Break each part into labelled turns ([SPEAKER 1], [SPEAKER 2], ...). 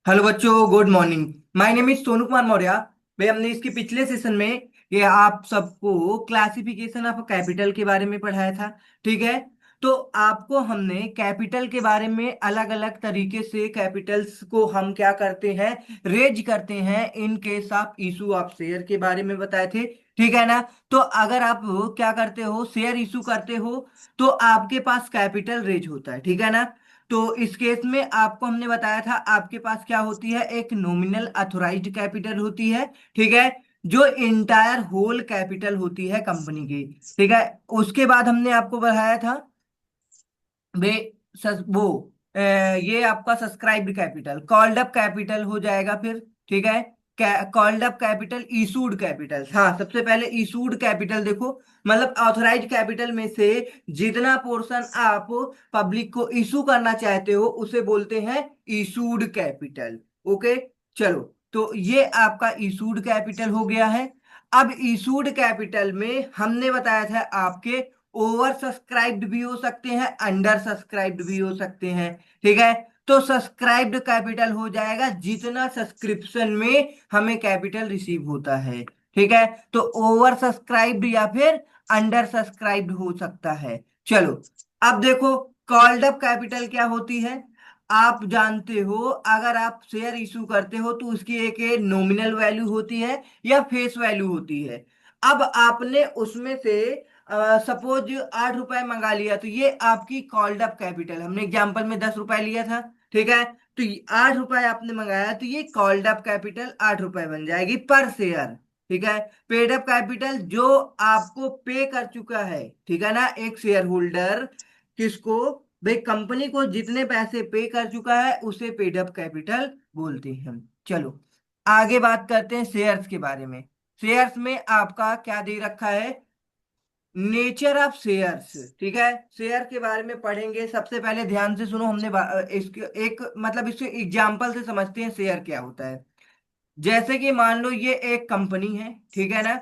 [SPEAKER 1] Hello बच्चों, good morning. My name is Sonu Kumar Maurya. भाई, हमने इसके पिछले सेशन में ये आप सबको क्लासिफिकेशन ऑफ कैपिटल के बारे में पढ़ाया था। ठीक है। तो आपको हमने कैपिटल के बारे में अलग अलग तरीके से कैपिटल्स को हम क्या करते हैं, रेज करते हैं इन case of issue of share के बारे में बताए थे। ठीक है ना। तो अगर आप क्या करते हो, शेयर इशू करते हो, तो आपके पास कैपिटल रेज होता है। ठीक है ना। तो इस केस में आपको हमने बताया था आपके पास क्या होती है, एक नॉमिनल अथोराइज्ड कैपिटल होती है। ठीक है। जो इंटायर होल कैपिटल होती है कंपनी की। ठीक है। उसके बाद हमने आपको बताया था वे वो ये आपका subscribed capital called up capital हो जाएगा फिर। ठीक है। Called up capital, issued capital. हाँ, सबसे पहले इशूड कैपिटल देखो, मतलब ऑथराइज कैपिटल में से जितना पोर्शन आप पब्लिक को इशू करना चाहते हो उसे बोलते हैं इशूड कैपिटल। ओके। चलो, तो ये आपका इशूड कैपिटल हो गया है। अब इशूड कैपिटल में हमने बताया था आपके ओवर सब्सक्राइब्ड भी हो सकते हैं, अंडर सब्सक्राइब्ड भी हो सकते हैं। ठीक है। तो सब्सक्राइब्ड कैपिटल हो जाएगा जितना सब्सक्रिप्शन में हमें कैपिटल रिसीव होता है। ठीक है। तो ओवर सब्सक्राइब्ड या फिर अंडर सब्सक्राइब्ड हो सकता है। चलो, अब देखो, कॉल्ड अप कैपिटल क्या होती है। आप जानते हो, अगर आप शेयर इशू करते हो तो उसकी एक नॉमिनल वैल्यू होती है या फेस वैल्यू होती है। अब आपने उसमें से सपोज 8 रुपए मंगा लिया, तो ये आपकी कॉल्ड अप कैपिटल, हमने एग्जांपल में 10 रुपए लिया था। ठीक है। तो 8 रुपए आपने मंगाया, तो ये कॉल्ड अप कैपिटल 8 रुपए बन जाएगी पर शेयर। ठीक है। पेड अप कैपिटल जो आपको पे कर चुका है। ठीक है ना, एक शेयर होल्डर किसको, भाई कंपनी को जितने पैसे पे कर चुका है उसे पेड अप कैपिटल बोलते हैं। चलो, आगे बात करते हैं शेयर्स के बारे में। शेयर्स में आपका क्या दे रखा है, नेचर ऑफ शेयर्स। ठीक है। शेयर के बारे में पढ़ेंगे, सबसे पहले ध्यान से सुनो। हमने इसके एक मतलब इसके एग्जाम्पल से समझते हैं शेयर क्या होता है। जैसे कि मान लो ये एक कंपनी है। ठीक है ना।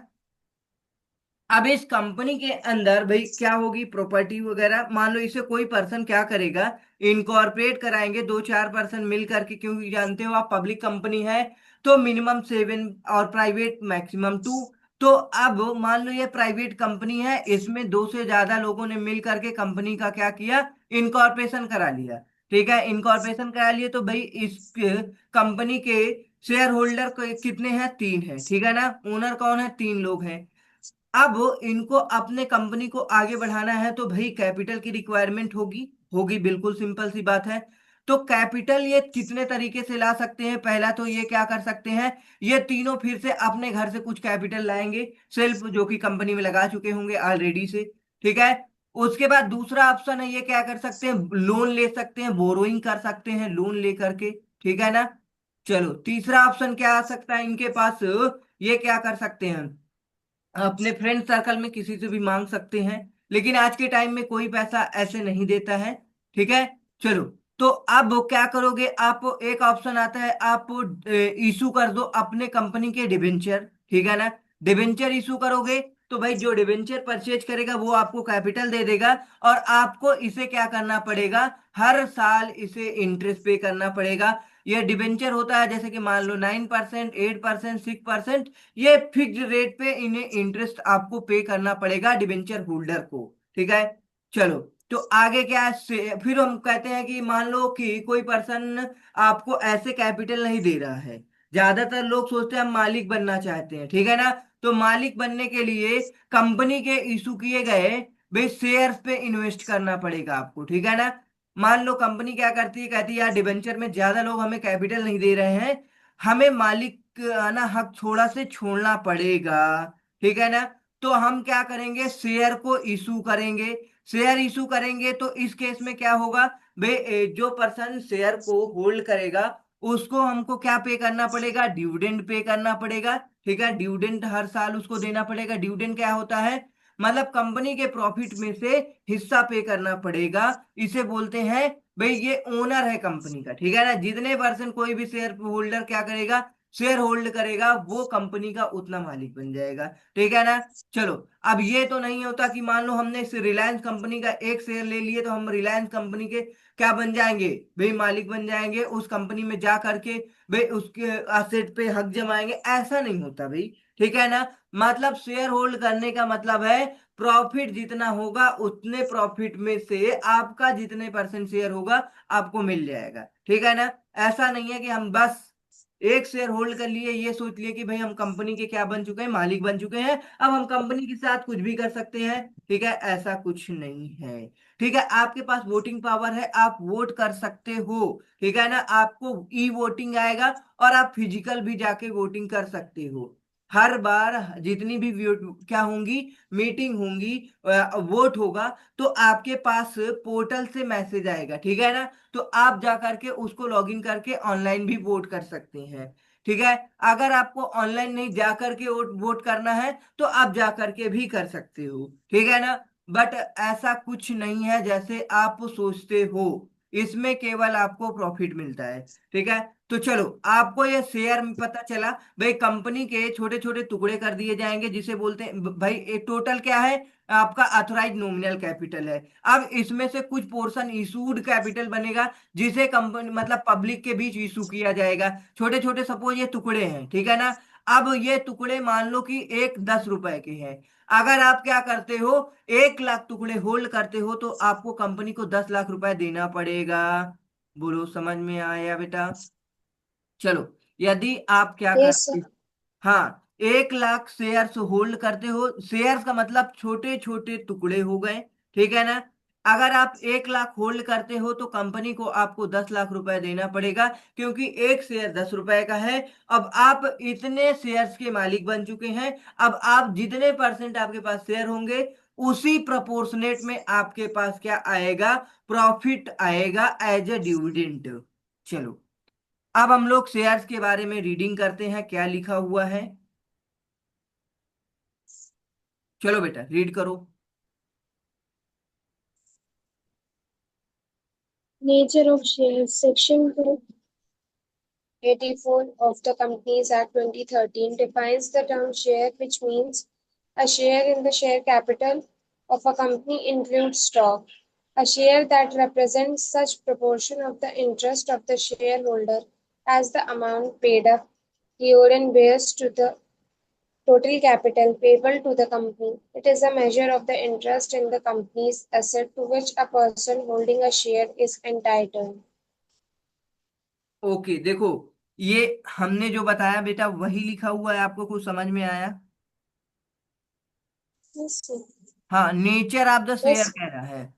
[SPEAKER 1] अब इस कंपनी के अंदर भाई क्या होगी, प्रॉपर्टी वगैरह। मान लो इसे कोई पर्सन क्या करेगा, इनकॉर्पोरेट कराएंगे दो चार पर्सन मिल करके, क्योंकि जानते हो आप पब्लिक कंपनी है तो मिनिमम 7 और प्राइवेट मैक्सिमम 2। तो अब मान लो ये प्राइवेट कंपनी है, इसमें दो से ज्यादा लोगों ने मिल करके कंपनी का क्या किया, इनकॉर्पोरेशन करा लिया। ठीक है। इनकॉर्पोरेशन करा लिए तो भाई इस कंपनी के शेयर होल्डर कितने हैं, 3 है। ठीक है ना। ओनर कौन है, 3 लोग हैं। अब इनको अपने कंपनी को आगे बढ़ाना है तो भाई कैपिटल की रिक्वायरमेंट होगी। होगी, बिल्कुल सिंपल सी बात है। तो कैपिटल ये कितने तरीके से ला सकते हैं, पहला तो ये क्या कर सकते हैं, ये तीनों फिर से अपने घर से कुछ कैपिटल लाएंगे, सेल्फ, जो कि कंपनी में लगा चुके होंगे ऑलरेडी से। ठीक है। उसके बाद दूसरा ऑप्शन है, ये क्या कर सकते हैं, लोन ले सकते हैं, बोरोइंग कर सकते हैं लोन ले करके। ठीक है ना। चलो, तीसरा ऑप्शन क्या आ सकता है इनके पास, ये क्या कर सकते हैं, अपने फ्रेंड सर्कल में किसी से भी मांग सकते हैं। लेकिन आज के टाइम में कोई पैसा ऐसे नहीं देता है। ठीक है। चलो, तो अब क्या करोगे आप, एक ऑप्शन आता है, आप इशू कर दो अपने कंपनी के डिबेंचर। ठीक है ना। डिबेंचर इशू करोगे तो भाई जो डिबेंचर परचेज करेगा वो आपको कैपिटल दे देगा, और आपको इसे क्या करना पड़ेगा, हर साल इसे इंटरेस्ट पे करना पड़ेगा। ये डिबेंचर होता है जैसे कि मान लो 9%, 8%, 6%, ये फिक्स्ड रेट पे इन्हें इंटरेस्ट आपको पे करना पड़ेगा डिबेंचर होल्डर को। ठीक है। चलो, तो आगे क्या है फिर हम कहते हैं कि मान लो कि कोई पर्सन आपको ऐसे कैपिटल नहीं दे रहा है। ज्यादातर लोग सोचते हैं हम मालिक बनना चाहते हैं। ठीक है ना। तो मालिक बनने के लिए कंपनी के इशू किए गए भाई शेयर्स पे इन्वेस्ट करना पड़ेगा आपको। ठीक है ना। मान लो कंपनी क्या करती है, कहती है यार डिबेंचर में ज्यादा लोग हमें कैपिटल नहीं दे रहे हैं, हमें मालिक आना हक थोड़ा से छोड़ना पड़ेगा। ठीक है ना। तो हम क्या करेंगे, शेयर को इशू करेंगे। शेयर इशू करेंगे तो इस केस में क्या होगा, भाई जो पर्सन शेयर को होल्ड करेगा उसको हमको क्या पे करना पड़ेगा, डिविडेंड पे करना पड़ेगा। ठीक है। डिविडेंड हर साल उसको देना पड़ेगा। डिविडेंड क्या होता है, मतलब कंपनी के प्रॉफिट में से हिस्सा पे करना पड़ेगा। इसे बोलते हैं भाई ये ओनर है कंपनी का। ठीक है ना। जितने परसेंट कोई भी शेयर होल्डर क्या करेगा, शेयर होल्ड करेगा, वो कंपनी का उतना मालिक बन जाएगा। ठीक है ना। चलो, अब ये तो नहीं होता कि मान लो हमने इस रिलायंस कंपनी का एक शेयर ले लिए तो हम रिलायंस कंपनी के क्या बन जाएंगे भाई, मालिक बन जाएंगे उस कंपनी में जा करके, भाई उसके असेट पे हक जमाएंगे। ऐसा नहीं होता भाई, ठीक है ना। मतलब शेयर होल्ड करने का मतलब है प्रॉफिट जितना होगा उतने प्रॉफिट में से आपका जितने परसेंट शेयर होगा आपको मिल जाएगा, ठीक है ना। ऐसा नहीं है कि हम बस एक शेयर होल्ड कर लिए, ये सोच लिए कि भाई हम कंपनी के क्या बन चुके हैं, मालिक बन चुके हैं, अब हम कंपनी के साथ कुछ भी कर सकते हैं। ठीक है, ऐसा कुछ नहीं है। ठीक है, आपके पास वोटिंग पावर है, आप वोट कर सकते हो, ठीक है ना। आपको ई वोटिंग आएगा और आप फिजिकल भी जाके वोटिंग कर सकते हो। हर बार जितनी भी क्या होंगी, मीटिंग होंगी, वोट होगा, तो आपके पास पोर्टल से मैसेज आएगा, ठीक है ना। तो आप जा करके उसको लॉगिन करके ऑनलाइन भी वोट कर सकते हैं, ठीक है। अगर आपको ऑनलाइन नहीं जा करके वोट वोट करना है तो आप जा करके भी कर सकते हो, ठीक है ना। बट ऐसा कुछ नहीं है जैसे आप सोचते हो, इसमें केवल आपको प्रॉफिट मिलता है, ठीक है। तो चलो, आपको ये शेयर में पता चला, भाई कंपनी के छोटे छोटे टुकड़े कर दिए जाएंगे जिसे बोलते हैं भाई, एक टोटल क्या है आपका अथोराइज नॉमिनल कैपिटल है। अब इसमें से कुछ पोर्शन इशूड कैपिटल बनेगा जिसे कंपनी मतलब पब्लिक के बीच इशू किया जाएगा। छोटे छोटे सपोज ये टुकड़े हैं, ठीक है ना। अब ये टुकड़े मान लो कि एक 10 रुपए के हैं। अगर आप क्या करते हो, 1 लाख टुकड़े होल्ड करते हो तो आपको कंपनी को 10 लाख रुपए देना पड़ेगा। बोलो समझ में आया बेटा। चलो, यदि आप क्या
[SPEAKER 2] Yes,
[SPEAKER 1] करते,
[SPEAKER 2] sir.
[SPEAKER 1] हाँ, 1 लाख शेयर्स होल्ड करते हो, शेयर्स का मतलब छोटे छोटे टुकड़े हो गए, ठीक है ना। अगर आप 1 लाख होल्ड करते हो तो कंपनी को आपको 10 लाख रुपए देना पड़ेगा, क्योंकि एक शेयर 10 रुपए का है। अब आप इतने शेयर्स के मालिक बन चुके हैं, अब आप जितने परसेंट आपके पास शेयर होंगे उसी प्रोपोर्शनेट में आपके पास क्या आएगा, प्रॉफिट आएगा एज ए डिविडेंड। चलो, अब हम लोग शेयर्स के बारे में रीडिंग करते हैं क्या लिखा हुआ है। चलो बेटा रीड करो।
[SPEAKER 2] Nature of shares. Section 284 of the Companies Act 2013 defines the term share, which means a share in the share capital of a company includes stock, a share that represents such proportion of the interest of the shareholder as the amount paid up herein bears to the total capital payable to the company. It is a measure of the interest in the company's asset to which a person holding a share is entitled.
[SPEAKER 1] Okay, देखो, ये हमने जो बताया बेटा वही लिखा हुआ है, आपको कुछ समझ में आया।
[SPEAKER 2] Yes, sir.
[SPEAKER 1] हाँ, nature of the share
[SPEAKER 2] Yes.
[SPEAKER 1] कह रहा है।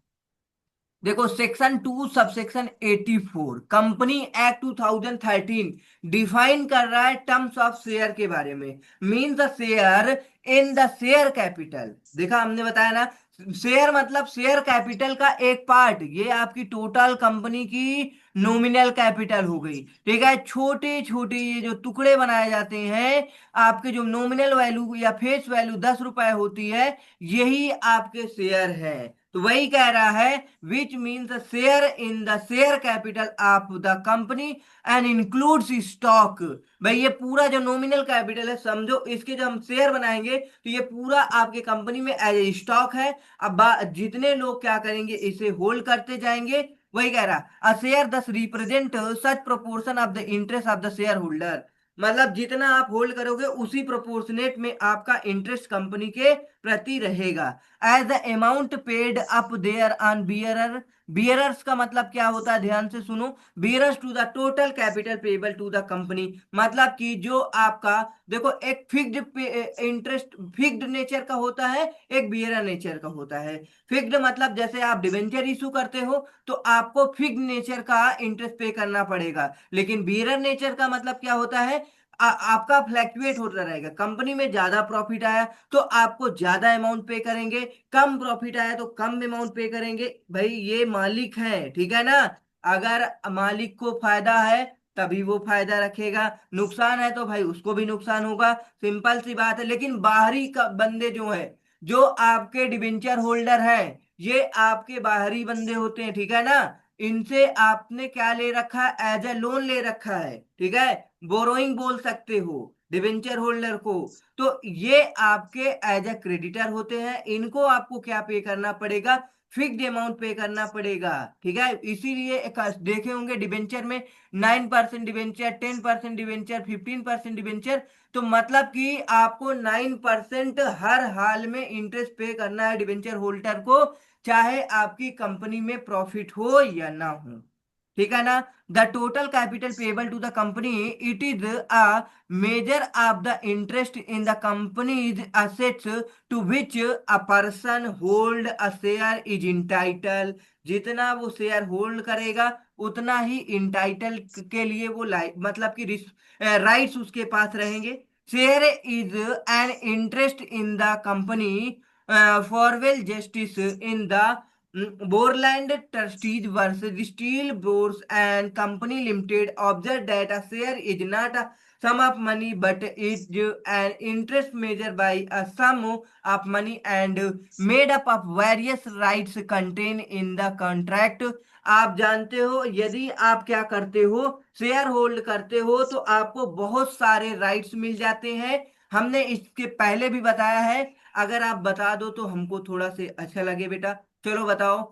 [SPEAKER 1] देखो, section 2 subsection 84 company act 2013 define कर रहा है टर्म्स ऑफ शेयर के बारे में। Mean the share in the share capital. देखा, हमने बताया ना, शेयर मतलब शेयर कैपिटल का एक पार्ट, ये आपकी टोटल कंपनी की नॉमिनल कैपिटल हो गई, ठीक है। छोटे छोटे ये जो टुकड़े बनाए जाते हैं, आपके जो नॉमिनल वैल्यू या फेस वैल्यू 10 रुपए होती है, यही आपके शेयर है। तो वही कह रहा है, which means share in the share capital of the company and includes stock. भाई ये पूरा जो नॉमिनल कैपिटल है, समझो इसके जो हम शेयर बनाएंगे तो ये पूरा आपके कंपनी में एज ए स्टॉक है। अब जितने लोग क्या करेंगे, इसे होल्ड करते जाएंगे। वही कह रहा, अ शेयर दस represent such proportion of the interest of the share holder. मतलब जितना आप होल्ड करोगे उसी प्रोपोर्शनेट में आपका इंटरेस्ट कंपनी के प्रति रहेगा। As the amount paid up there on bearer. Bearers का मतलब क्या होता है, ध्यान से सुनो। Bearers to the total capital payable to the company, मतलब कि जो आपका, देखो, एक फिक्स्ड इंटरेस्ट फिक्स्ड नेचर का होता है, एक बियरर नेचर का होता है। फिक्स्ड मतलब जैसे आप डिवेंचर इशू करते हो तो आपको फिक्स्ड नेचर का इंटरेस्ट पे करना पड़ेगा, लेकिन बियरर नेचर का मतलब क्या होता है, आपका फ्लैक्चुएट होता रहेगा। कंपनी में ज्यादा प्रॉफिट आया तो आपको ज्यादा अमाउंट पे करेंगे, कम प्रॉफिट आया तो कम अमाउंट पे करेंगे। भाई ये मालिक है, ठीक है ना। अगर मालिक को फायदा है तभी वो फायदा रखेगा, नुकसान है तो भाई उसको भी नुकसान होगा, सिंपल सी बात है। लेकिन बाहरी का बंदे जो है, जो आपके डिबेंचर होल्डर है, ये आपके बाहरी बंदे होते हैं, ठीक है ना। इनसे आपने क्या ले रखा है, एज ए लोन ले रखा है, ठीक है। बोरोइंग बोल सकते हो डिबेंचर होल्डर को। तो ये आपके एज ए क्रेडिटर होते हैं, इनको आपको क्या पे करना पड़ेगा, फिक्स्ड अमाउंट पे करना पड़ेगा। ठीक है, इसीलिए देखे होंगे डिबेंचर में 9% डिबेंचर, 10% डिबेंचर, 15% डिबेंचर। तो मतलब कि आपको 9% हर हाल में इंटरेस्ट पे करना है डिबेंचर होल्डर को, चाहे आपकी कंपनी में प्रॉफिट हो या ना हो। ठीक है ना। The total capital payable to the company, it is a measure of the interest in the company's assets to which a person hold a share is entitle. जितना वो शेयर होल्ड करेगा उतना ही इंटाइटल के लिए वो मतलब कि राइट्स उसके पास रहेंगे। Share is an interest in the company for well justice in the Borland Trustees versus Steel Boards and Company Limited observed that a share is not a sum of money but is an interest measured by a sum of money and made up of various rights contained in the contract। आप जानते हो यदि आप क्या करते हो, share hold करते हो तो आपको बहुत सारे राइट्स मिल जाते हैं। हमने इसके पहले भी बताया है, अगर आप बता दो तो हमको थोड़ा से अच्छा लगे बेटा। चलो बताओ,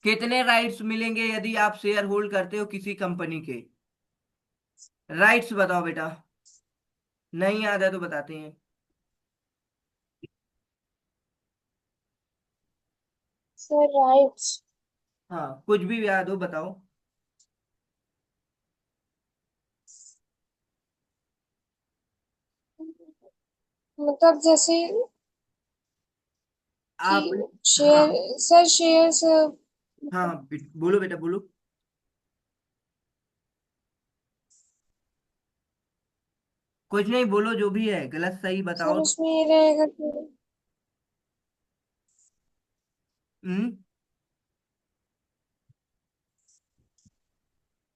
[SPEAKER 1] कितने राइट्स मिलेंगे यदि आप शेयर होल्ड करते हो किसी कंपनी के? राइट्स बताओ बेटा। नहीं याद है तो बताते हैं।
[SPEAKER 2] सर राइट्स
[SPEAKER 1] हाँ, कुछ भी याद हो बताओ।
[SPEAKER 2] मतलब जैसे कि
[SPEAKER 1] आप, हाँ
[SPEAKER 2] शेयर, सर शेयर्स,
[SPEAKER 1] हाँ हाँ, बोलो बेटा बोलो। कुछ नहीं, बोलो जो भी है, गलत सही
[SPEAKER 2] सर
[SPEAKER 1] बताओ तो।
[SPEAKER 2] उसमें ये रहेगा कि
[SPEAKER 1] हम्म।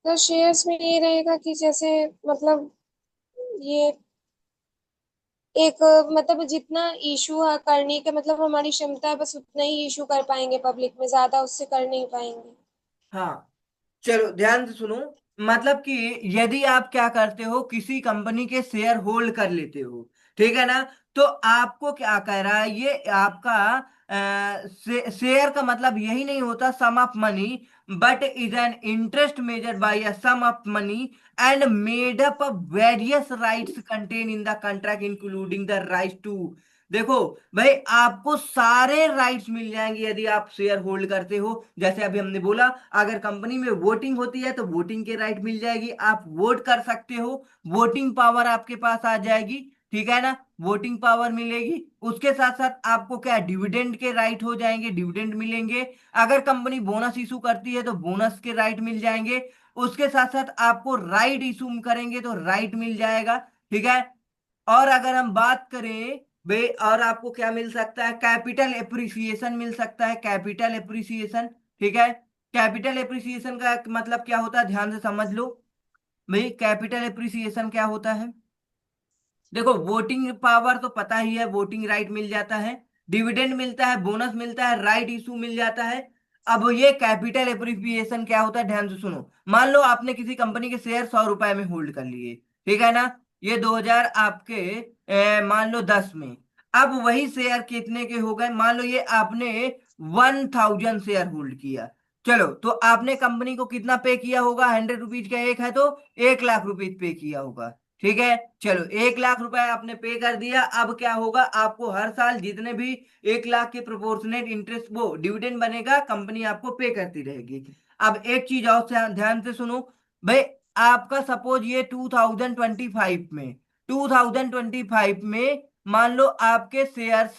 [SPEAKER 2] सर शेयर्स में ये रहेगा कि जैसे मतलब ये एक मतलब जितना इशू करने का मतलब हमारी क्षमता है, बस उतना ही इशू कर पाएंगे पब्लिक में, ज्यादा उससे कर नहीं पाएंगे।
[SPEAKER 1] हाँ, चलो ध्यान से सुनो। मतलब कि यदि आप क्या करते हो, किसी कंपनी के शेयर होल्ड कर लेते हो, ठीक है ना, तो आपको क्या कह रहा है ये आपका शेयर का मतलब यही नहीं होता sum of money, but is an interest measured by a sum of money and made up of various rights contained in the contract including the right to. देखो भाई, आपको सारे राइट्स मिल जाएंगे यदि आप शेयर होल्ड करते हो। जैसे अभी हमने बोला, अगर कंपनी में वोटिंग होती है तो वोटिंग के राइट मिल जाएगी, आप वोट कर सकते हो, वोटिंग पावर आपके पास आ जाएगी। ठीक है ना, वोटिंग पावर मिलेगी। उसके साथ साथ आपको क्या, डिविडेंड के राइट हो जाएंगे, डिविडेंड मिलेंगे। अगर कंपनी बोनस इशू करती है तो बोनस के राइट मिल जाएंगे। उसके साथ साथ आपको राइट इशू करेंगे तो राइट मिल जाएगा। ठीक है। और अगर हम बात करें भाई, और आपको क्या मिल सकता है, कैपिटल एप्रिसिएशन मिल सकता है, कैपिटल एप्रिसिएशन। ठीक है। कैपिटल एप्रिसिएशन का मतलब क्या होता है, ध्यान से समझ लो। भाई कैपिटल एप्रिसिएशन क्या होता है? देखो, वोटिंग पावर तो पता ही है, वोटिंग राइट मिल जाता है, डिविडेंड मिलता है, बोनस मिलता है, राइट इशू मिल जाता है। अब ये कैपिटल एप्रिसिएशन क्या होता है, ध्यान से सुनो। मान लो आपने किसी कंपनी के शेयर 100 रुपए में होल्ड कर लिए, ठीक है ना, ये 2000 आपके मान लो 10 में। अब वही शेयर कितने के हो गए, मान लो ये आपने 1000 शेयर होल्ड किया। चलो, तो आपने कंपनी को कितना पे किया होगा, 100 रुपीज का एक है तो 1 लाख रुपीज पे किया होगा। ठीक है। चलो, 1 लाख रुपए आपने पे कर दिया। अब क्या होगा, आपको हर साल जितने भी 1 लाख के प्रोपोर्शनेट इंटरेस्ट वो डिविडेंड बनेगा, कंपनी आपको पे करती रहेगी। अब एक चीज और ध्यान से सुनो भाई। आपका सपोज ये 2025 में मान लो आपके शेयर्स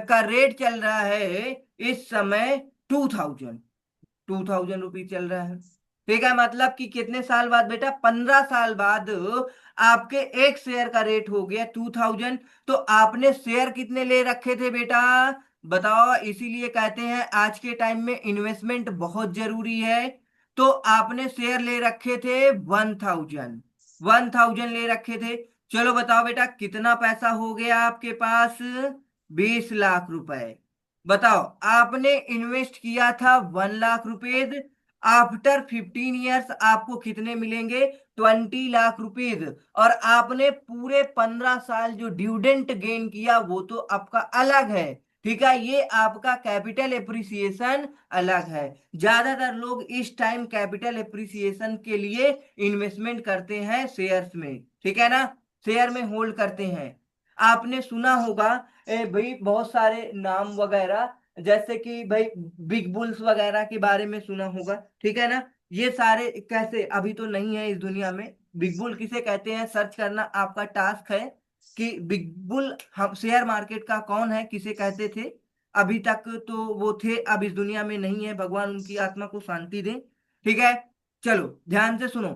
[SPEAKER 1] का रेट चल रहा है इस समय 2000 रुपीज चल रहा है। ठीक है, मतलब कि कितने साल बाद बेटा, 15 साल बाद आपके एक शेयर का रेट हो गया 2000। तो आपने शेयर कितने ले रखे थे बेटा, बताओ। इसीलिए कहते हैं आज के टाइम में इन्वेस्टमेंट बहुत जरूरी है। तो आपने शेयर ले रखे थे 1000 ले रखे थे। चलो बताओ बेटा, कितना पैसा हो गया आपके पास, 20 लाख रुपए। बताओ, आपने इन्वेस्ट किया था 1 लाख रुपीज। आफ्टर 15 ईयर्स आपको कितने मिलेंगे, 20 लाख रुपीज। और आपने पूरे 15 साल जो डिविडेंट गेन किया वो तो आपका अलग है। ठीक है, ये आपका कैपिटल एप्रिसिएशन अलग है। ज्यादातर लोग इस टाइम कैपिटल एप्रिसिएशन के लिए इन्वेस्टमेंट करते हैं शेयर्स में, ठीक है ना, शेयर में होल्ड करते हैं। आपने सुना होगा भाई बहुत सारे नाम वगैरह, जैसे कि भाई बिग बुल्स वगैरह के बारे में सुना होगा, ठीक है ना। ये सारे कैसे अभी तो नहीं है इस दुनिया में। बिग बुल किसे कहते हैं सर्च करना आपका टास्क है, कि बिग बुल हम शेयर मार्केट का कौन है, किसे कहते थे। अभी तक तो वो थे, अब इस दुनिया में नहीं है, भगवान उनकी आत्मा को शांति दे। ठीक है, चलो ध्यान से सुनो।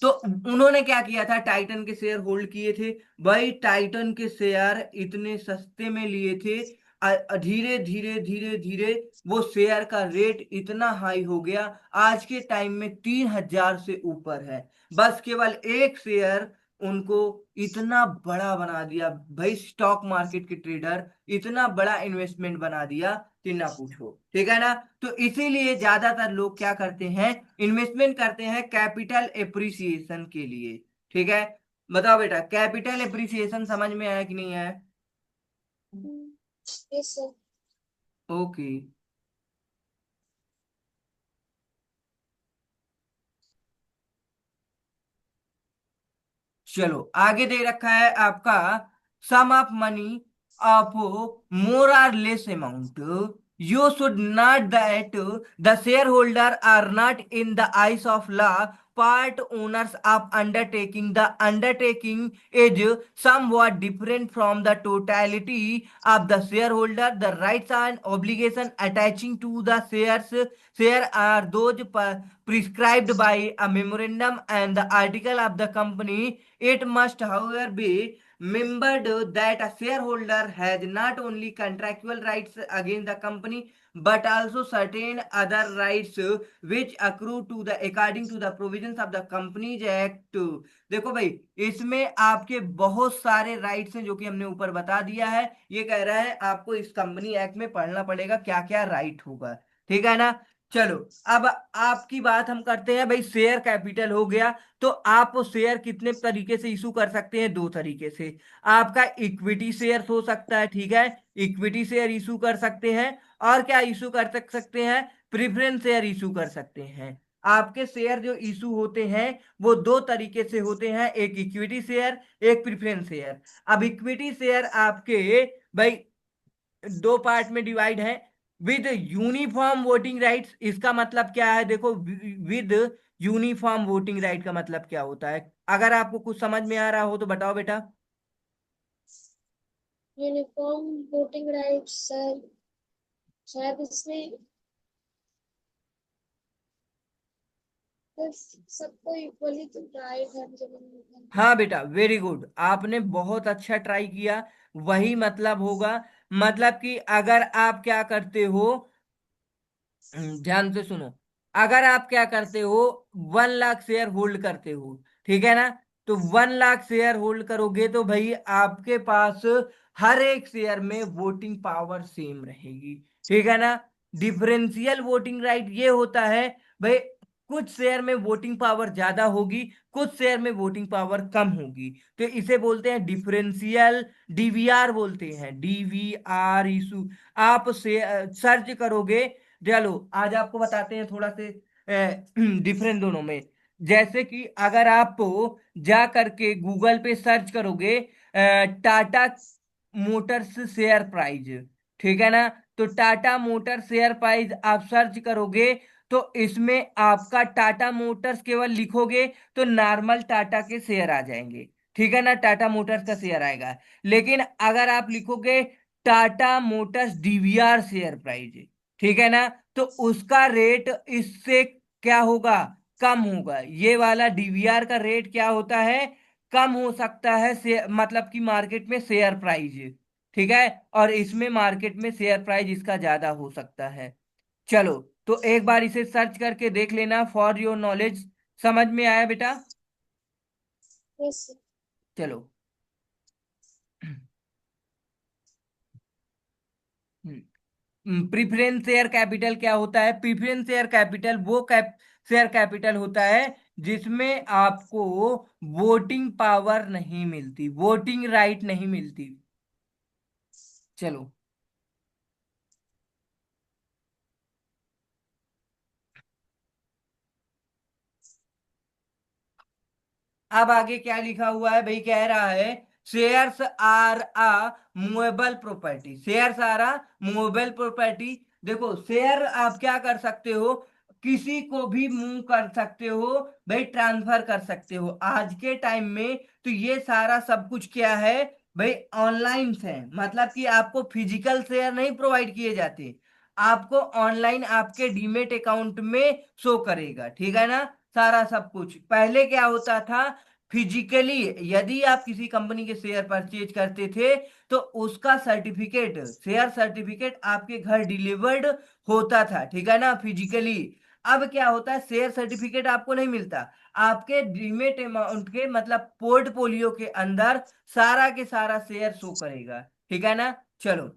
[SPEAKER 1] तो उन्होंने क्या किया था, टाइटन के शेयर होल्ड किए थे। भाई टाइटन के शेयर इतने सस्ते में लिए थे, धीरे धीरे धीरे धीरे वो शेयर का रेट इतना हाई हो गया, आज के टाइम में 3,000 से ऊपर है। बस केवल एक शेयर उनको इतना बड़ा बना दिया, भाई स्टॉक मार्केट के ट्रेडर इतना बड़ा इन्वेस्टमेंट बना दिया कि ना पूछो, ठीक है ना। तो इसीलिए ज्यादातर लोग क्या करते हैं, इन्वेस्टमेंट करते हैं कैपिटल एप्रिसिएशन के लिए। ठीक है, बताओ बेटा कैपिटल एप्रिसिएशन समझ में आया कि नहीं आया।
[SPEAKER 2] Yes sir.
[SPEAKER 1] ओके, चलो आगे दे रखा है आपका, sum of money of more or less amount, you should not that the share holder are not in the eyes of law part owners of undertaking. The undertaking is somewhat different from the totality of the shareholder. The rights and obligation attaching to the share are those prescribed by a memorandum and the article of the company. It must, however, be remembered that a shareholder has not only contractual rights against the company but also certain other rights which accrue to the according to the provisions of the Companies Act. देखो भाई, इसमें आपके बहुत सारे rights हैं जो कि हमने ऊपर बता दिया है। ये कह रहा है आपको इस कंपनी एक्ट में पढ़ना पड़ेगा क्या क्या राइट होगा, ठीक है ना। चलो, अब आपकी बात हम करते हैं, भाई शेयर कैपिटल हो गया। तो आप शेयर कितने तरीके से इशू कर सकते हैं, दो तरीके से। आपका इक्विटी शेयर हो सकता है, ठीक है, इक्विटी शेयर इशू कर सकते हैं। और क्या इशू कर सकते हैं, प्रिफरेंस शेयर इशू कर सकते हैं। आपके शेयर जो इशू होते हैं वो दो तरीके से होते हैं, एक इक्विटी शेयर, एक प्रिफरेंस शेयर। अब इक्विटी शेयर आपके भाई दो पार्ट में डिवाइड है। विद यूनिफॉर्म वोटिंग राइट्स, इसका मतलब क्या है, देखो विद यूनिफॉर्म वोटिंग राइट का मतलब क्या होता है, अगर आपको कुछ समझ में आ रहा हो तो बताओ बेटा।
[SPEAKER 2] यूनिफॉर्म वोटिंग राइट्स सर, शायद इसमें बस सबको इक्वली तो राइट हर जगह मिलता है।
[SPEAKER 1] हाँ बेटा, वेरी गुड, आपने बहुत अच्छा ट्राई किया। वही मतलब होगा, मतलब कि अगर आप क्या करते हो, ध्यान से सुनो। अगर आप क्या करते हो, 1 लाख शेयर होल्ड करते हो, ठीक है ना। तो 1 लाख शेयर होल्ड करोगे तो भाई आपके पास हर एक शेयर में वोटिंग पावर सेम रहेगी, ठीक है ना। डिफरेंशियल वोटिंग राइट ये होता है भाई, कुछ शेयर में वोटिंग पावर ज्यादा होगी, कुछ शेयर में वोटिंग पावर कम होगी। तो इसे बोलते हैं डिफरेंशियल, डीवीआर बोलते हैं, डीवीआर इशू। आप से सर्च करोगे। चलो आज आपको बताते हैं थोड़ा से डिफरेंस दोनों में। जैसे कि अगर आप जा करके गूगल पे सर्च करोगे टाटा मोटर्स शेयर प्राइस, ठीक है ना। तो टाटा मोटर शेयर प्राइस आप सर्च करोगे, तो इसमें आपका टाटा मोटर्स केवल लिखोगे तो नॉर्मल टाटा के शेयर आ जाएंगे, ठीक है ना, टाटा मोटर्स का शेयर आएगा। लेकिन अगर आप लिखोगे Tata Motors DVR share price, ठीक है ना, तो उसका रेट इससे क्या होगा, कम होगा। ये वाला डीवीआर का रेट क्या होता है, कम हो सकता है मतलब कि मार्केट में शेयर प्राइस, ठीक है। और इसमें मार्केट में शेयर प्राइस इसका ज्यादा हो सकता है। चलो, तो एक बार इसे सर्च करके देख लेना फॉर योर नॉलेज। समझ में आया बेटा।
[SPEAKER 2] Yes sir.
[SPEAKER 1] चलो, प्रिफरेंस शेयर कैपिटल क्या होता है, प्रिफरेंस शेयर कैपिटल वो शेयर कैपिटल होता है जिसमें आपको वोटिंग पावर नहीं मिलती, वोटिंग राइट नहीं मिलती। चलो, अब आगे क्या लिखा हुआ है भाई, कह रहा है shares are a movable property, shares are a movable property. देखो शेयर आप क्या कर सकते हो, किसी को भी मूव कर सकते हो भाई, ट्रांसफर कर सकते हो आज के टाइम में। तो ये सारा सब कुछ क्या है भाई, ऑनलाइन है, मतलब कि आपको फिजिकल शेयर नहीं प्रोवाइड किए जाते, आपको ऑनलाइन आपके डीमेट अकाउंट में शो करेगा, ठीक है ना। सारा सब कुछ पहले क्या होता था, फिजिकली यदि आप किसी कंपनी के शेयर परचेज करते थे तो उसका सर्टिफिकेट, शेयर सर्टिफिकेट आपके घर डिलीवर्ड होता था, ठीक है ना, फिजिकली। अब क्या होता है, शेयर सर्टिफिकेट आपको नहीं मिलता, आपके डीमेट अमाउंट के मतलब पोर्टफोलियो के अंदर सारा के सारा शेयर शो करेगा, ठीक है ना। चलो,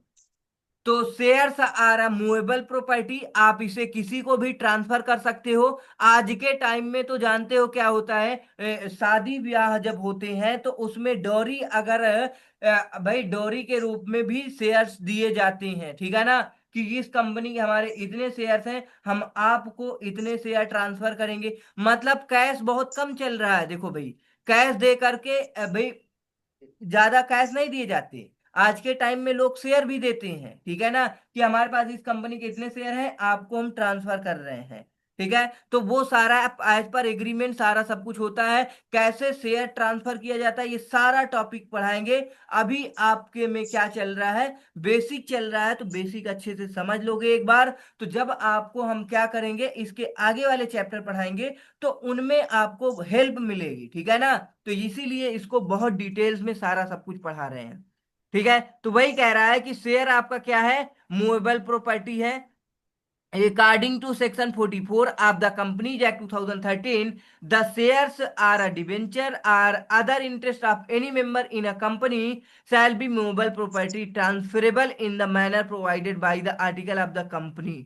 [SPEAKER 1] तो shares are a movable property, आप इसे किसी को भी ट्रांसफर कर सकते हो। आज के टाइम में तो जानते हो क्या होता है, शादी ब्याह जब होते हैं तो उसमें डोरी अगर भाई डोरी के रूप में भी शेयर्स दिए जाते हैं, ठीक है ना, कि इस कंपनी के हमारे इतने शेयर्स हैं, हम आपको इतने शेयर ट्रांसफर करेंगे। मतलब कैश बहुत कम चल रहा है, देखो भाई, कैश दे करके भाई ज्यादा कैश नहीं दिए जाते, आज के टाइम में लोग शेयर भी देते हैं, ठीक है ना, कि हमारे पास इस कंपनी के इतने शेयर हैं, आपको हम ट्रांसफर कर रहे हैं, ठीक है। तो वो सारा एज पर एग्रीमेंट सारा सब कुछ होता है, कैसे शेयर ट्रांसफर किया जाता है, ये सारा टॉपिक पढ़ाएंगे। अभी आपके में क्या चल रहा है, बेसिक चल रहा है, तो बेसिक अच्छे से समझ लोगे एक बार, तो जब आपको हम क्या करेंगे, इसके आगे वाले चैप्टर पढ़ाएंगे तो उनमें आपको हेल्प मिलेगी, ठीक है ना। तो इसीलिए इसको बहुत डिटेल्स में सारा सब कुछ पढ़ा रहे हैं, ठीक है। तो वही कह रहा है कि शेयर आपका क्या है, मूवेबल प्रॉपर्टी है। According to Section 44 of the Companies Act 2013, the shares are a debenture or other interest of any member in a company shall be movable property transferable in the manner provided by the article of the company।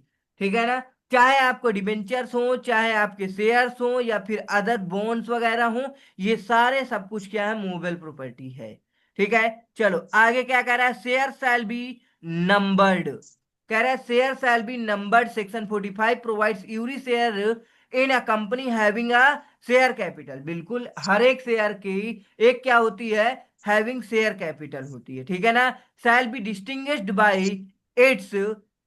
[SPEAKER 1] ठीक है ना, चाहे आपको debentures हो, चाहे आपके shares हो, या फिर अदर बॉन्ड्स वगैरह हो, ये सारे सब कुछ क्या है, मूवेबल प्रॉपर्टी है, ठीक है। चलो आगे क्या कह रहा है, शेयर शैल बी नंबर्ड, कह रहा है share shall be numbered, section 45 provides Yuri share in a company having a share capital. बिल्कुल, हर एक शेयर की एक क्या होती है, हैविंग शेयर कैपिटल होती है, ठीक है ना। Shall be distinguished by it's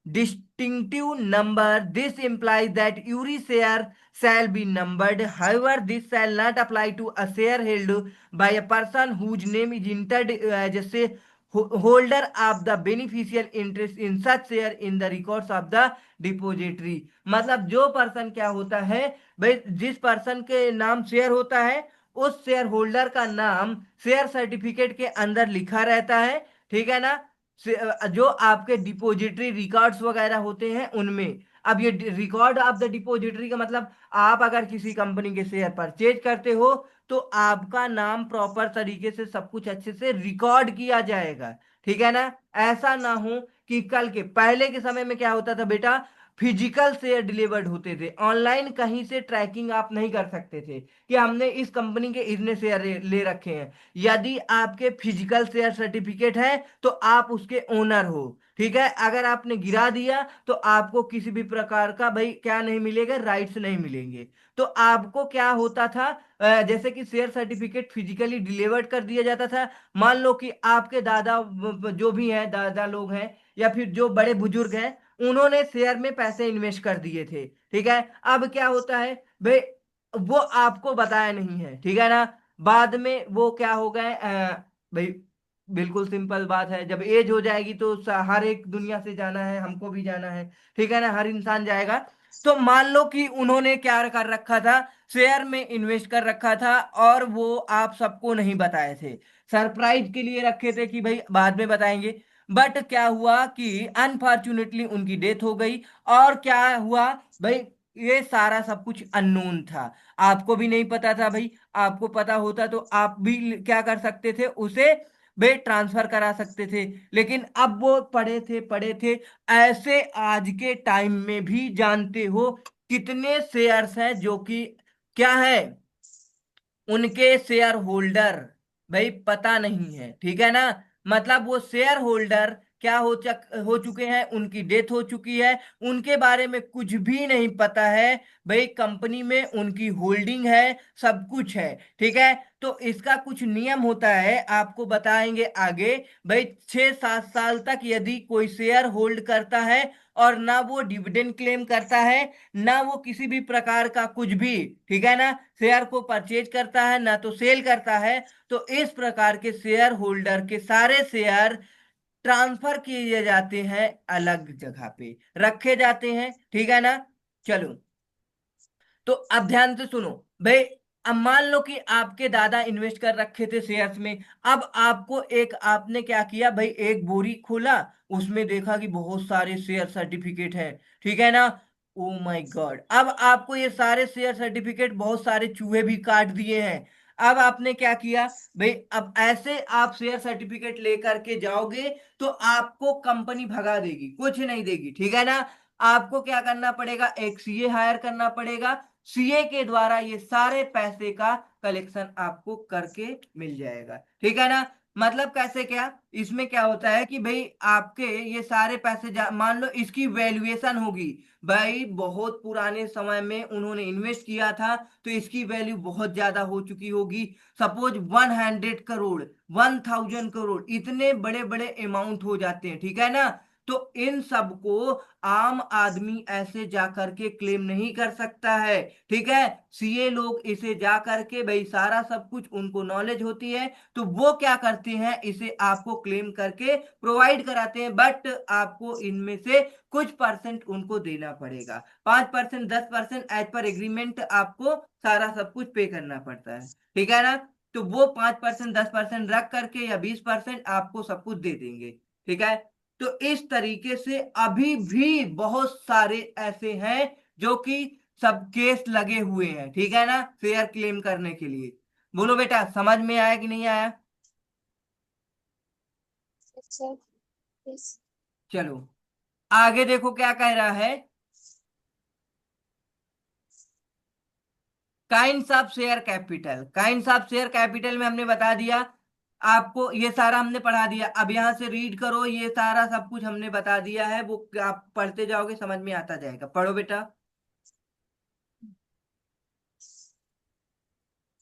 [SPEAKER 1] distinctive number, this implies that every share shall be numbered, however this shall not apply to a share held by a person whose name is entered as a holder of the beneficial interest in such share in the records of the depository. मतलब जो person क्या होता है भाई, जिस person के नाम share होता है, उस शेयर होल्डर का नाम शेयर सर्टिफिकेट के अंदर लिखा रहता है, ठीक है ना, जो आपके डिपोजिटरी रिकॉर्ड्स वगैरह होते हैं उनमें। अब ये रिकॉर्ड ऑफ द डिपोजिटरी का मतलब, आप अगर किसी कंपनी के शेयर परचेज करते हो तो आपका नाम प्रॉपर तरीके से सब कुछ अच्छे से रिकॉर्ड किया जाएगा, ठीक है ना। ऐसा ना हो कि कल के, पहले के समय में क्या होता था बेटा, फिजिकल शेयर डिलीवर्ड होते थे, ऑनलाइन कहीं से ट्रैकिंग आप नहीं कर सकते थे कि हमने इस कंपनी के इतने शेयर ले रखे हैं। यदि आपके फिजिकल शेयर सर्टिफिकेट है तो आप उसके ओनर हो, ठीक है। अगर आपने गिरा दिया तो आपको किसी भी प्रकार का भाई क्या नहीं मिलेगा, राइट्स नहीं मिलेंगे। तो आपको क्या होता था, जैसे कि शेयर सर्टिफिकेट फिजिकली डिलीवर्ड कर दिया जाता था। मान लो कि आपके दादा जो भी हैं, दादा लोग हैं, या फिर जो बड़े बुजुर्ग हैं, उन्होंने शेयर में पैसे इन्वेस्ट कर दिए थे, ठीक है। अब क्या होता है भाई, वो आपको बताया नहीं है, ठीक है ना, बाद में वो क्या हो गए भाई, बिल्कुल सिंपल बात है, जब एज हो जाएगी तो हर एक दुनिया से जाना है, हमको भी जाना है, ठीक है ना, हर इंसान जाएगा। तो मान लो कि उन्होंने क्या कर रखा था, शेयर में इन्वेस्ट कर रखा था, और वो आप सबको नहीं बताए थे, सरप्राइज के लिए रखे थे कि भाई बाद में बताएंगे। बट क्या हुआ कि अनफॉर्चुनेटली उनकी डेथ हो गई, और क्या हुआ भाई, ये सारा सब कुछ अननोन था, आपको भी नहीं पता था भाई। आपको पता होता तो आप भी क्या कर सकते थे, उसे वे ट्रांसफर करा सकते थे। लेकिन अब वो पढ़े थे ऐसे, आज के टाइम में भी जानते हो कितने शेयर्स हैं जो कि क्या है, उनके शेयर होल्डर भाई पता नहीं है, ठीक है ना। मतलब वो शेयर होल्डर क्या हो चुके हैं, उनकी डेथ हो चुकी है, उनके बारे में कुछ भी नहीं पता है। भाई कंपनी में उनकी होल्डिंग है, सब कुछ है, ठीक है। तो इसका कुछ नियम होता है, आपको बताएंगे आगे। भाई 6-7 साल तक यदि कोई शेयर होल्ड करता है और ना वो डिविडेंड क्लेम करता है, ना वो किसी भी प्रकार का कुछ भी, ठीक है ना, शेयर को परचेज करता है, ना तो सेल करता है, तो इस प्रकार के शेयर होल्डर के सारे शेयर ट्रांसफर किए जाते हैं, अलग जगह पे रखे जाते हैं, ठीक है ना। चलो, तो अब ध्यान से सुनो भाई। अब मान लो कि आपके दादा इन्वेस्ट कर रखे थे शेयर्स में। अब आपको एक आपने क्या किया भाई, एक बोरी खोला, उसमें देखा कि बहुत सारे शेयर सर्टिफिकेट हैं, ठीक है ना। ओ माय गॉड, अब आपको ये सारे शेयर सर्टिफिकेट बहुत सारे चूहे भी काट दिए हैं। अब आपने क्या किया भाई, अब ऐसे आप शेयर सर्टिफिकेट लेकर के जाओगे तो आपको कंपनी भगा देगी, कुछ नहीं देगी, ठीक है ना। आपको क्या करना पड़ेगा, एक सीए हायर करना पड़ेगा। सीए के द्वारा ये सारे पैसे का कलेक्शन आपको करके मिल जाएगा, ठीक है ना। मतलब कैसे, क्या इसमें क्या होता है कि भाई आपके ये सारे पैसे मान लो इसकी वैल्यूएशन होगी। भाई बहुत पुराने समय में उन्होंने इन्वेस्ट किया था, तो इसकी वैल्यू बहुत ज्यादा हो चुकी होगी। सपोज 100 करोड़, 1000 करोड़, इतने बड़े बड़े अमाउंट हो जाते हैं, ठीक है ना। तो इन सब को आम आदमी ऐसे जा करके क्लेम नहीं कर सकता है, ठीक है। सीए लोग इसे जा करके, भाई सारा सब कुछ उनको नॉलेज होती है, तो वो क्या करते हैं, इसे आपको क्लेम करके प्रोवाइड कराते हैं। बट आपको इनमें से कुछ परसेंट उनको देना पड़ेगा, 5%, 10%, एज पर एग्रीमेंट आपको सारा सब कुछ पे करना पड़ता है, ठीक है ना। तो वो 5%, 10% रख करके या 20% आपको सब कुछ दे देंगे, ठीक है। तो इस तरीके से अभी भी बहुत सारे ऐसे हैं जो कि सब केस लगे हुए हैं, ठीक है ना, फेयर क्लेम करने के लिए। बोलो बेटा, समझ में आया कि नहीं आया?
[SPEAKER 2] Sir, please.
[SPEAKER 1] चलो, आगे देखो क्या कह रहा है। Kinds of share capital, kinds of share capital में हमने बता दिया आपको, ये सारा हमने पढ़ा दिया। अब यहां से रीड करो, ये सारा सब कुछ हमने बता दिया है, वो आप पढ़ते जाओगे समझ में आता जाएगा, पढ़ो बेटा।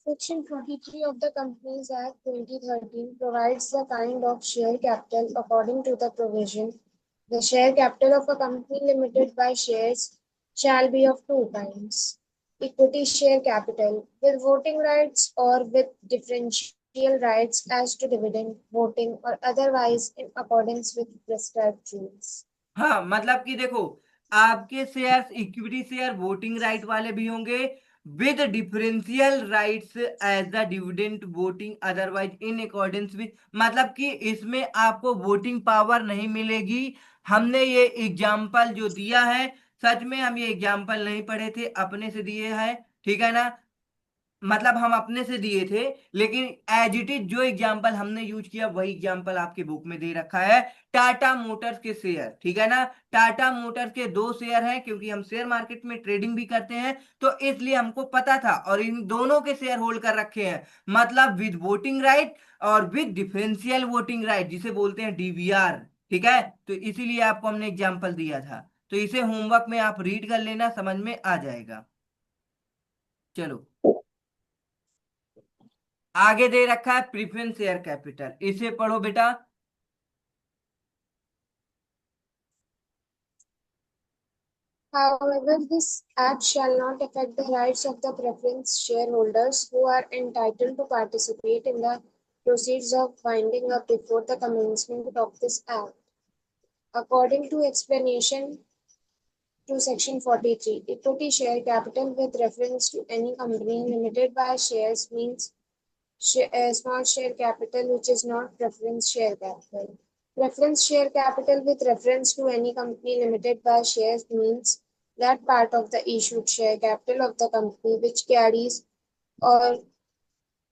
[SPEAKER 2] Section 43 of the Companies Act 2013 provides the kind of share capital according to the provision. The share capital of a company limited by shares shall be of two kinds: equity share capital with voting rights or with differential rights as to dividend, voting, or otherwise in accordance with prescribed rules.
[SPEAKER 1] हाँ, मतलब कि देखो, आपके shares equity share voting right वाले भी होंगे, with differential rights as the dividend, voting otherwise in accordance with, मतलब कि इसमें आपको वोटिंग पावर नहीं मिलेगी। हमने ये एग्जाम्पल जो दिया है, सच में हम ये एग्जाम्पल नहीं पढ़े थे, अपने से दिए हैं, ठीक है ना। मतलब हम अपने से दिए थे, लेकिन एज इट इज जो एग्जाम्पल हमने यूज किया वही एग्जाम्पल आपके बुक में दे रखा है। टाटा मोटर्स के शेयर, ठीक है ना, टाटा मोटर्स के दो शेयर हैं, क्योंकि हम शेयर मार्केट में ट्रेडिंग भी करते हैं, तो इसलिए हमको पता था, और इन दोनों के शेयर होल्ड कर रखे हैं, मतलब विद वोटिंग राइट और विद डिफरेंशियल वोटिंग राइट, जिसे बोलते हैं डीवीआर, ठीक है। तो इसीलिए आपको हमने एग्जाम्पल दिया था, तो इसे होमवर्क में आप रीड कर लेना, समझ में आ जाएगा। चलो, आगे दे रखा है प्रीफरेंस शेयर कैपिटल, इसे पढ़ो बेटा।
[SPEAKER 2] However, this Act shall not affect the rights of the preference shareholders who are entitled to participate in the proceeds of winding up before the commencement of this Act. According to explanation to Section 43, equity share capital with reference to any company limited by shares means small share capital which is not preference share capital. Preference share capital with reference to any company limited by shares means that part of the issued share capital of the company which carries or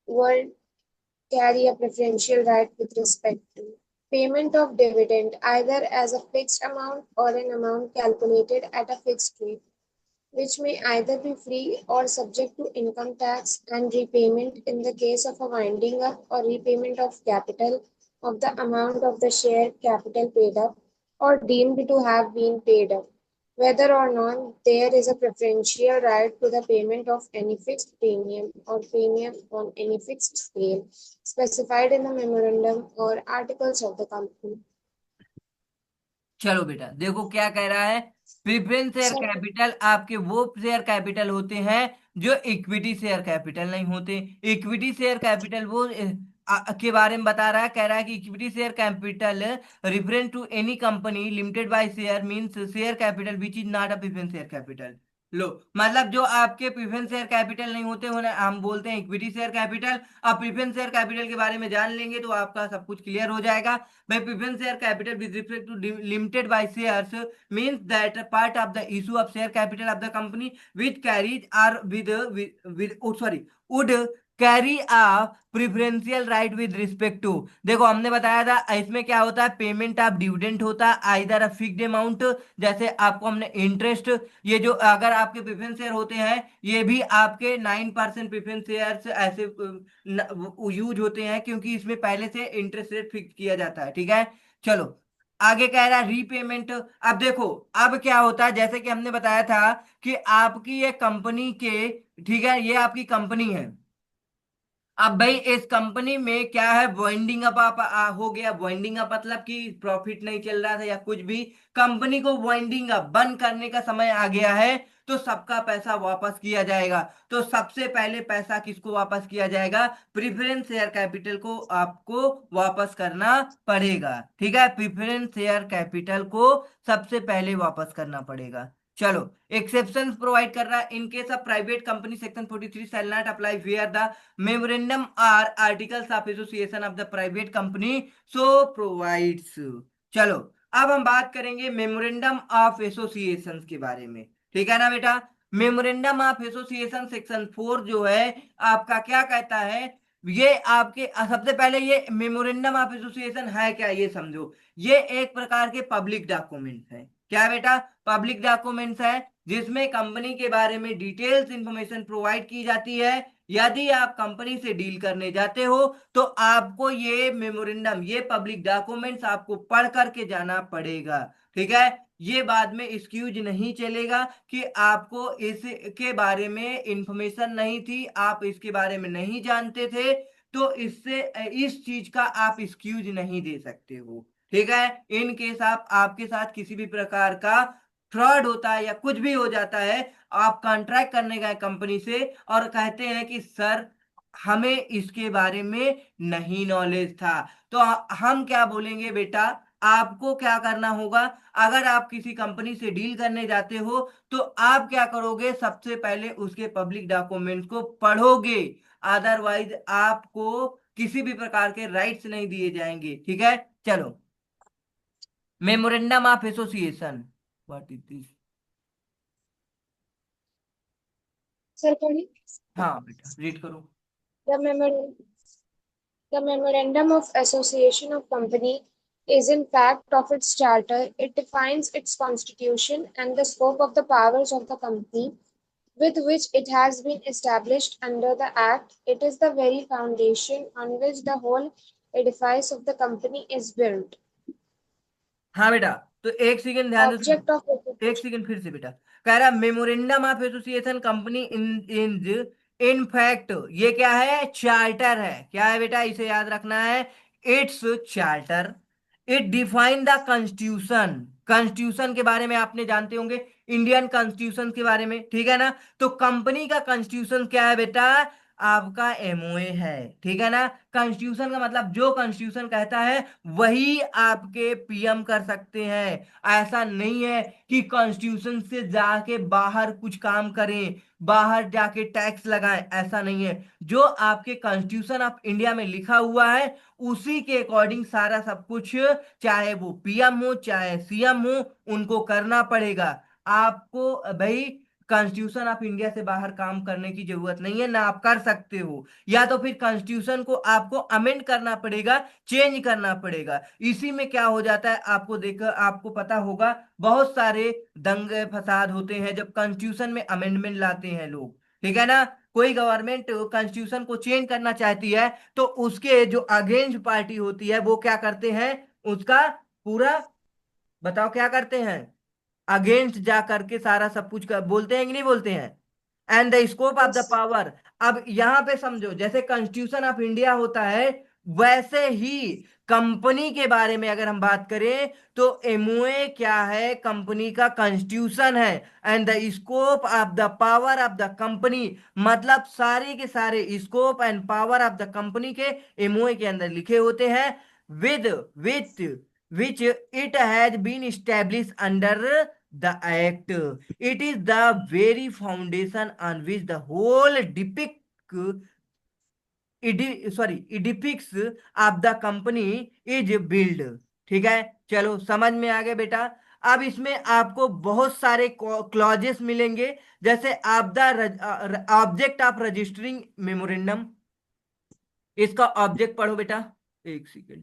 [SPEAKER 2] will carry a preferential right with respect to payment of dividend either as a fixed amount or an amount calculated at a fixed rate, which may either be free or subject to income tax, and repayment in the case of a winding up or repayment of capital of the amount of the share capital paid up or deemed to have been paid up, whether or not there is a preferential right to the payment of any fixed premium or premium on any fixed scale specified in the memorandum or articles of the company.
[SPEAKER 1] चलो बेटा देखो क्या कह रहा है। Preference share
[SPEAKER 2] So,
[SPEAKER 1] capital आपके वो share capital होते हैं जो इक्विटी शेयर कैपिटल नहीं होते। इक्विटी शेयर कैपिटल वो के बारे में बता रहा है, कह रहा है कि equity share capital reference to any company limited by share means share capital which is not a preference share capital. लो मतलब जो आपके प्रेफरेंस शेयर कैपिटल नहीं होते उन्हें हम बोलते हैं इक्विटी शेयर कैपिटल। अब प्रेफरेंस शेयर कैपिटल के बारे में जान लेंगे तो आपका सब कुछ क्लियर हो जाएगा। By preference share capital with respect to limited by shares means that a part of the issue of share capital of the company which carries or with oh sorry would carry a preferential right with respect to. देखो हमने बताया था इसमें क्या होता है, payment of dividend होता है आइदर अ फिक्स्ड अमाउंट, जैसे आपको हमने इंटरेस्ट, ये जो अगर आपके प्रेफरेंस शेयर होते हैं ये भी आपके 9% प्रेफरेंस शेयर ऐसे यूज होते हैं क्योंकि इसमें पहले से इंटरेस्ट रेट फिक्स किया जाता है। ठीक है चलो आगे कह रहा है रीपेमेंट। अब देखो अब क्या होता है, जैसे कि हमने बताया था कि आपकी ये कंपनी के, ठीक है ये आपकी कंपनी है। अब भाई इस कंपनी में क्या है, वाइंडिंग अप हो गया। वाइंडिंग अप मतलब कि प्रॉफिट नहीं चल रहा था या कुछ भी, कंपनी को वाइंडिंग अप बंद करने का समय आ गया है तो सबका पैसा वापस किया जाएगा। तो सबसे पहले पैसा किसको वापस किया जाएगा, प्रेफरेंस शेयर कैपिटल को आपको वापस करना पड़ेगा। ठीक है प्रेफरेंस शेयर कैपिटल को सबसे पहले वापस करना पड़ेगा। चलो एक्सेप्शन प्रोवाइड कर रहा है, in case of private company section 43 shall not apply where the memorandum or articles of association of the private company so provides. चलो अब हम बात करेंगे मेमोरेंडम ऑफ एसोसिएशन के बारे में। ठीक है ना बेटा, मेमोरेंडम ऑफ एसोसिएशन सेक्शन 4 जो है आपका क्या कहता है, ये आपके सबसे पहले ये मेमोरेंडम ऑफ एसोसिएशन है क्या ये समझो। ये एक प्रकार के पब्लिक डॉक्यूमेंट है। क्या बेटा, पब्लिक डॉक्यूमेंट्स है जिसमें कंपनी के बारे में डिटेल्स इंफॉर्मेशन प्रोवाइड की जाती है। यदि आप कंपनी से डील करने जाते हो तो आपको ये मेमोरेंडम, ये पब्लिक डॉक्यूमेंट्स आपको पढ़ करके जाना पड़ेगा। ठीक है, ये बाद में एक्सक्यूज नहीं चलेगा कि आपको इसके बारे में इंफॉर्मेशन नहीं थी, आप इसके बारे में नहीं जानते थे, तो इससे इस चीज का आप एक्सक्यूज नहीं दे सकते हो। ठीक है, इन केस आप आपके साथ किसी भी प्रकार का फ्रॉड होता है या कुछ भी हो जाता है, आप कॉन्ट्रैक्ट करने गए कंपनी से और कहते हैं कि सर हमें इसके बारे में नहीं नॉलेज था, तो हम क्या बोलेंगे बेटा, आपको क्या करना होगा, अगर आप किसी कंपनी से डील करने जाते हो तो आप क्या करोगे, सबसे पहले उसके पब्लिक डॉक्यूमेंट्स को पढ़ोगे, अदरवाइज आपको किसी भी प्रकार के राइट्स नहीं दिए जाएंगे। ठीक है चलो, memorandum of association what is this.
[SPEAKER 2] sir, Purdy,
[SPEAKER 1] हाँ बेटा रीड करो।
[SPEAKER 2] the memorandum. The Memorandum of Association of Company is in fact of its charter. It defines its constitution and the scope of the powers of the company with which it has been established under the Act. It is the very foundation on which the whole edifice of the company is built.
[SPEAKER 1] हाँ बेटा, तो एक second ध्यान से सुनो,
[SPEAKER 2] Object of it.
[SPEAKER 1] एक second फिर से बेटा। कह रहा memorandum of association company in in fact ये क्या है, चार्टर है। क्या है बेटा, इसे याद रखना है, it's charter. It define the constitution, constitution के बारे में आपने जानते होंगे, इंडियन कॉन्स्टिट्यूशन के बारे में। ठीक है ना, तो कंपनी का कॉन्स्टिट्यूशन क्या है बेटा, आपका एमओए है। ठीक है ना, कॉन्स्टिट्यूशन का मतलब जो कॉन्स्टिट्यूशन कहता है वही आपके पीएम कर सकते हैं। ऐसा नहीं है कि कॉन्स्टिट्यूशन से जाके बाहर कुछ काम करें, बाहर जाके टैक्स लगाएं, ऐसा नहीं है। जो आपके कॉन्स्टिट्यूशन ऑफ इंडिया में लिखा हुआ है उसी के अकॉर्डिंग सारा सब कुछ, चाहे वो पीएम हो चाहे सीएम हो, उनको करना पड़ेगा। आपको भाई कॉन्स्टिट्यूशन ऑफ इंडिया से बाहर काम करने की जरूरत नहीं है, ना आप कर सकते हो। या तो फिर कॉन्स्टिट्यूशन को आपको अमेंड करना पड़ेगा, चेंज करना पड़ेगा। इसी में क्या हो जाता है, आपको देखकर आपको पता होगा बहुत सारे दंगे फसाद होते हैं जब कॉन्स्टिट्यूशन में अमेंडमेंट लाते हैं लोग। ठीक है ना। कोई गवर्नमेंट कॉन्स्टिट्यूशन को चेंज करना चाहती है तो उसके जो अगेंस्ट पार्टी होती है वो क्या करते हैं, उसका पूरा, बताओ क्या करते हैं, अगेंस्ट जा करके सारा सब कुछ बोलते हैं कि नहीं बोलते हैं। And the scope of the
[SPEAKER 2] Yes.
[SPEAKER 1] Power, अब यहां पे समझो जैसे कॉन्स्टिट्यूशन ऑफ इंडिया होता है, वैसे ही कंपनी के बारे में अगर हम बात करें तो एमओए क्या है, कंपनी का कॉन्स्टिट्यूशन है। And the scope of the power of the company, मतलब सारे के सारे scope and power of the company के एमओए के अंदर लिखे होते हैं। With with which it has been established under the act. It is the very foundation on which the whole edifice of the company is built। ठीक है, चलो समझ में आ गया बेटा। अब इसमें आपको बहुत सारे क्लॉजेस मिलेंगे, जैसे आप the object of registering memorandum, इसका ऑब्जेक्ट पढ़ो बेटा, एक second.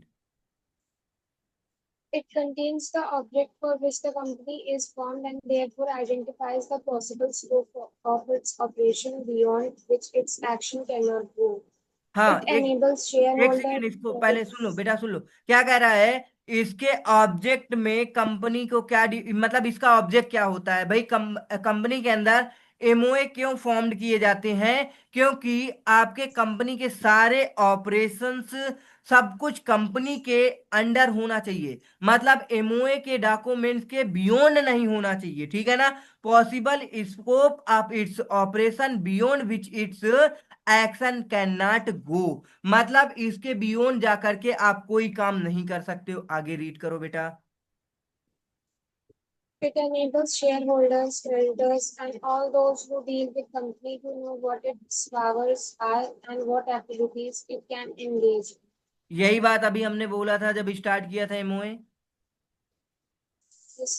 [SPEAKER 2] It contains the object for which the company is formed and therefore identifies the possible scope of its operation beyond which its action cannot go.
[SPEAKER 1] हाँ,
[SPEAKER 2] It
[SPEAKER 1] एक
[SPEAKER 2] enables
[SPEAKER 1] एक
[SPEAKER 2] shareholder
[SPEAKER 1] second, इसको पहले सुन लो
[SPEAKER 2] yes.
[SPEAKER 1] बेटा, सुन लो क्या कह रहा है। इसके ऑब्जेक्ट में कंपनी को क्या मतलब इसका ऑब्जेक्ट क्या होता है भाई, कंपनी के अंदर एमओए क्यों फॉर्म्ड किए जाते हैं, क्योंकि आपके कंपनी के सारे ऑपरेशंस सब कुछ कंपनी के अंडर होना चाहिए, मतलब एमओए के डॉक्यूमेंट्स के बियॉन्ड नहीं होना चाहिए, ठीक है ना। Possible scope of its operation beyond which it's action can not go, मतलब इसके बियॉन्ड जा करके आप कोई काम नहीं कर सकते हो। आगे रीड करो बेटा।
[SPEAKER 2] It enables shareholders, creditors, and all those who deal with company to know what its powers are and what activities it can engage.
[SPEAKER 1] यही बात अभी हमने बोला था जब स्टार्ट किया था एमओए।
[SPEAKER 2] Yes,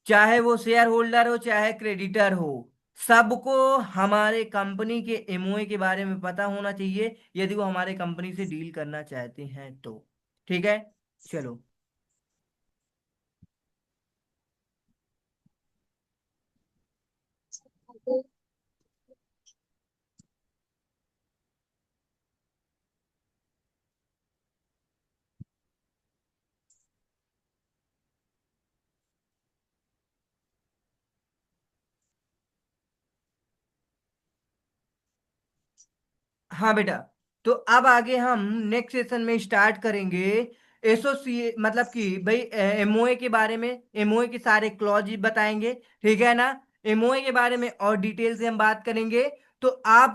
[SPEAKER 1] चाहे वो शेयर होल्डर हो चाहे क्रेडिटर हो, सबको हमारे कंपनी के एमओए के बारे में पता होना चाहिए यदि वो हमारे कंपनी से डील करना चाहते हैं तो। ठीक है, चलो।
[SPEAKER 2] yes.
[SPEAKER 1] हाँ बेटा, तो अब आगे हम नेक्स्ट सेशन में स्टार्ट करेंगे एसोसिए, मतलब कि भाई एमओए के बारे में, एमओए के सारे क्लॉज बताएंगे, ठीक है ना। एमओए के बारे में और डिटेल से हम बात करेंगे। तो आप